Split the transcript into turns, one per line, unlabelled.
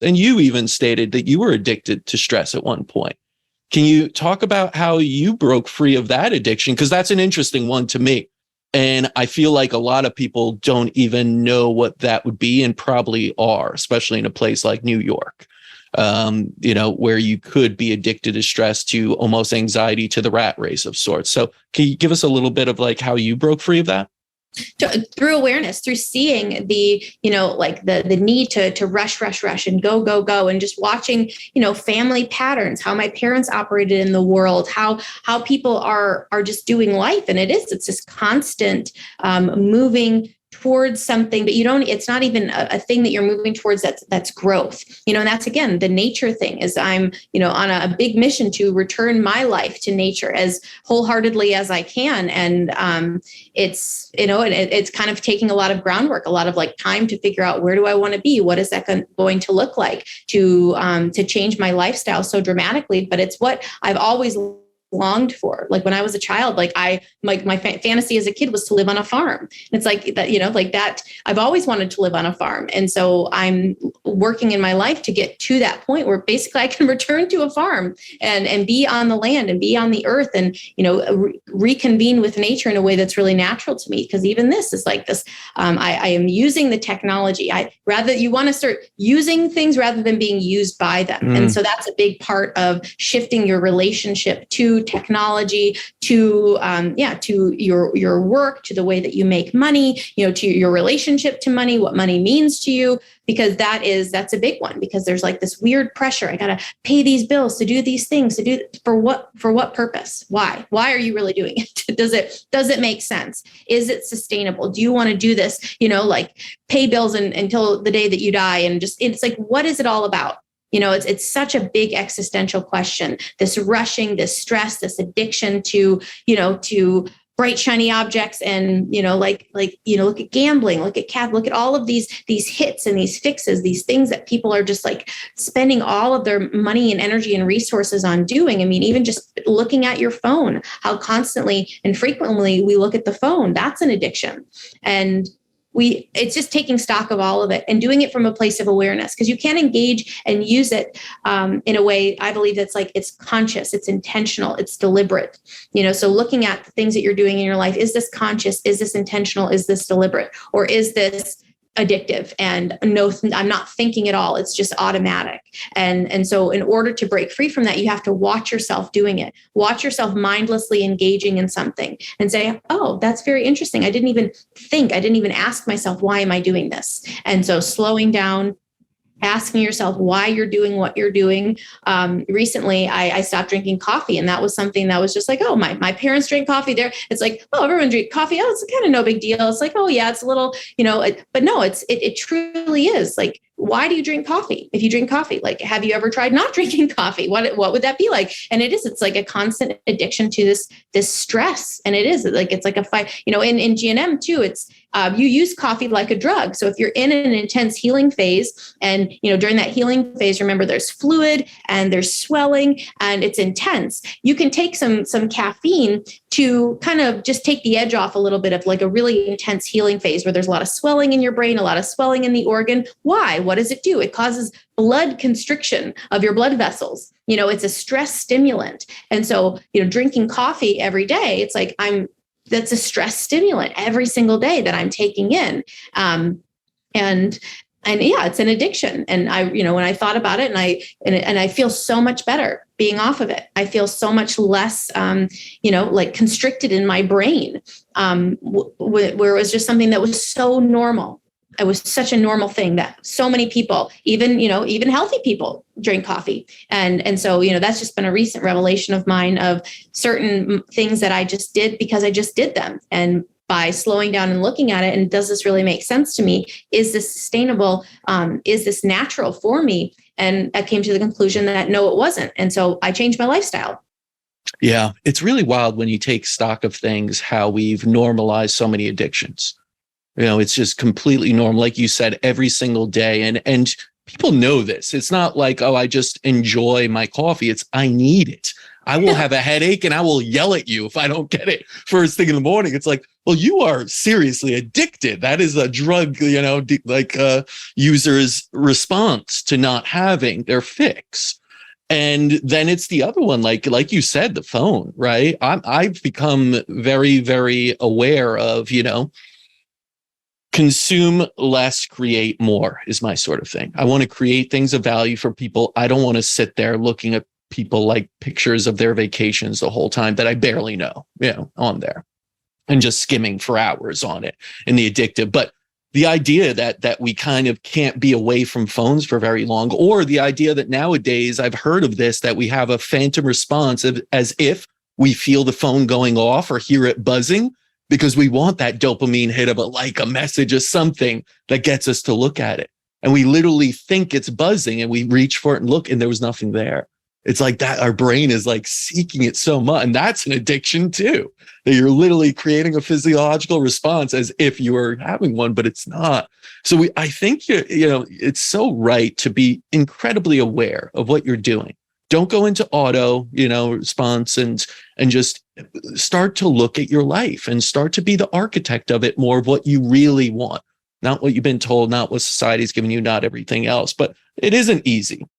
And you even stated that you were addicted to stress at one point. Can you talk about how you broke free of that addiction? Because that's an interesting one to me. And I feel like a lot of people don't even know what that would be, and probably are, especially in a place like New York, where you could be addicted to stress, to almost anxiety, to the rat race of sorts. So can you give us a little bit of like how you broke free of that?
Through awareness, through seeing the, the need to rush and go, and just watching, family patterns, how my parents operated in the world, how people are just doing life. And it's this constant moving towards something, but it's not even a thing that you're moving towards that's growth, and that's, again, the nature thing is I'm, on a big mission to return my life to nature as wholeheartedly as I can. And it's, it's kind of taking a lot of groundwork, a lot of like time to figure out, where do I want to be? What is that going to look like to change my lifestyle so dramatically? But it's what I've always longed for. Like when I was a child, my fantasy as a kid was to live on a farm. And it's like that, like that, I've always wanted to live on a farm. And so I'm working in my life to get to that point where basically I can return to a farm and be on the land and be on the earth and, reconvene with nature in a way that's really natural to me. Because even this is like this, I am using the technology. You want to start using things rather than being used by them. And so that's a big part of shifting your relationship to technology, to your work, to the way that you make money, to your relationship to money, what money means to you, because that's a big one, because there's like this weird pressure. I got to pay these bills, to do these things, for what purpose? Why are you really doing it? Does it make sense? Is it sustainable? Do you want to do this, like pay bills until the day that you die? And it's like, what is it all about? It's such a big existential question, this rushing, this stress, this addiction to bright, shiny objects. And, look at gambling, look at all of these hits and these fixes, these things that people are just like spending all of their money and energy and resources on doing. I mean, even just looking at your phone, how constantly and frequently we look at the phone, that's an addiction. And it's just taking stock of all of it and doing it from a place of awareness, because you can engage and use it in a way, I believe, that's like, it's conscious, it's intentional, it's deliberate. So looking at the things that you're doing in your life, is this conscious? Is this intentional? Is this deliberate? Or is this addictive? And no, I'm not thinking at all. It's just automatic. And so in order to break free from that, you have to watch yourself doing it. Watch yourself mindlessly engaging in something and say, oh, that's very interesting. I didn't even ask myself, why am I doing this? And so slowing down, asking yourself why you're doing what you're doing. Recently, I stopped drinking coffee, and that was something that was just like, oh, my parents drink coffee there. It's like, oh, everyone drink coffee. Oh, it's kind of no big deal. It's like, oh yeah, it's a little, but no, it truly is like, why do you drink coffee? If you drink coffee, like, have you ever tried not drinking coffee? What would that be like? And it's like a constant addiction to this stress. And it's like a fight, in GNM too, it's, you use coffee like a drug. So if you're in an intense healing phase and, during that healing phase, remember there's fluid and there's swelling and it's intense. You can take some caffeine to kind of just take the edge off a little bit of like a really intense healing phase where there's a lot of swelling in your brain, a lot of swelling in the organ. Why? What does it do? It causes blood constriction of your blood vessels. It's a stress stimulant. And so, drinking coffee every day, it's like that's a stress stimulant every single day that I'm taking in. And yeah, it's an addiction. And when I thought about it and I feel so much better being off of it. I feel so much less, like constricted in my brain, where it was just something that was so normal. It was such a normal thing that so many people, even healthy people, drink coffee. And so, that's just been a recent revelation of mine of certain things that I just did because I just did them. And by slowing down and looking at it, and does this really make sense to me? Is this sustainable? Is this natural for me? And I came to the conclusion that no, it wasn't. And so I changed my lifestyle.
Yeah, it's really wild when you take stock of things, how we've normalized so many addictions. It's just completely normal. Like you said, every single day. And people know this. It's not like, oh, I just enjoy my coffee. It's I need it. I will have a headache and I will yell at you if I don't get it first thing in the morning. It's like, well, you are seriously addicted. That is a drug, user's response to not having their fix. And then it's the other one, like you said, the phone, right? I've become very, very aware of, consume less, create more is my sort of thing. I want to create things of value for people. I don't want to sit there looking at people like pictures of their vacations the whole time that I barely know, on there, and just skimming for hours on it in the addictive. But the idea that we kind of can't be away from phones for very long, or the idea that nowadays, I've heard of this, that we have a phantom response as if we feel the phone going off or hear it buzzing, because we want that dopamine hit of a message or something that gets us to look at it. And we literally think it's buzzing and we reach for it and look, and there was nothing there. It's like that. Our brain is like seeking it so much. And that's an addiction too, that you're literally creating a physiological response as if you were having one, but it's not. So I think, it's so right to be incredibly aware of what you're doing. Don't go into auto, response and just start to look at your life and start to be the architect of it more, of what you really want, not what you've been told, not what society's given you, not everything else. But it isn't easy.